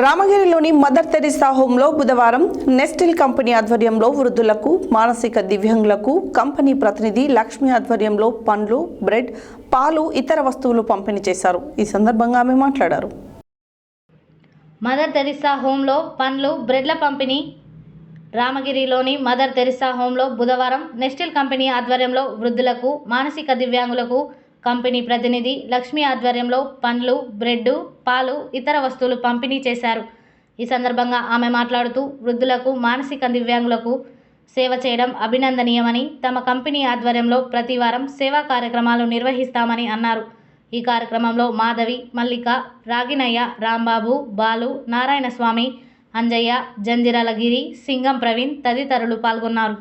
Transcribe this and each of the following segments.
రామగిరిలోని mother Teresa హోంలో బుధవారం Nestle company ఆధ్వర్యంలో వృద్ధులకు, మానసిక దివ్యాంగులకు కంపెనీ ప్రతినిధి లక్ష్మి ఆధ్వర్యంలో పండ్లు, బ్రెడ్, పాలు, ఇతర వస్తువులు పంపిణీ చేశారు. ఈ సందర్భంగా ఆమె మాట్లాడారు. మదర్ తెరిసా హోంలో పండ్లు, బ్రెడ్ల పంపిణీ. రామగిరిలోని మదర్ తెరిసా హోంలో బుధవారం నెస్టిల్ కంపెనీ ఆధ్వర్యంలో వృద్ధులకు, మానసిక దివ్యాంగులకు కంపెనీ ప్రతినిధి లక్ష్మి ఆధ్వర్యంలో పండ్లు, బ్రెడ్, పాలు, ఇతర వస్తువులు పంపిణీ చేశారు. ఈ సందర్భంగా ఆమె మాట్లాడుతూ వృద్ధులకు, మానసిక దివ్యాంగులకు సేవ చేయడం అభినందనీయమని, తమ కంపెనీ ఆధ్వర్యంలో ప్రతి వారం సేవా కార్యక్రమాలు నిర్వహిస్తామని అన్నారు. ఈ కార్యక్రమంలో మాధవి, మల్లిక, రాగినయ్య, రాంబాబు, బాలు, నారాయణస్వామి, అంజయ్య, జంజిరాల గిరి, సింగం ప్రవీణ్ తదితరులు పాల్గొన్నారు.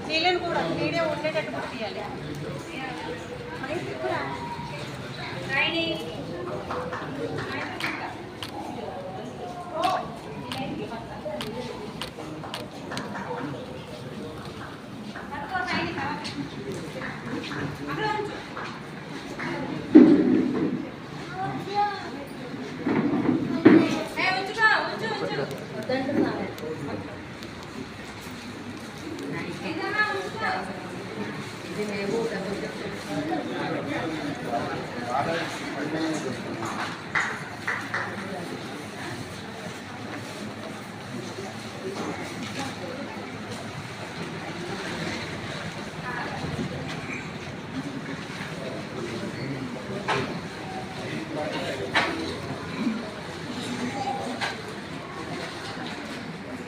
నీళ్ళని కూడా నీడే ఉండేటట్టు తీయాలి.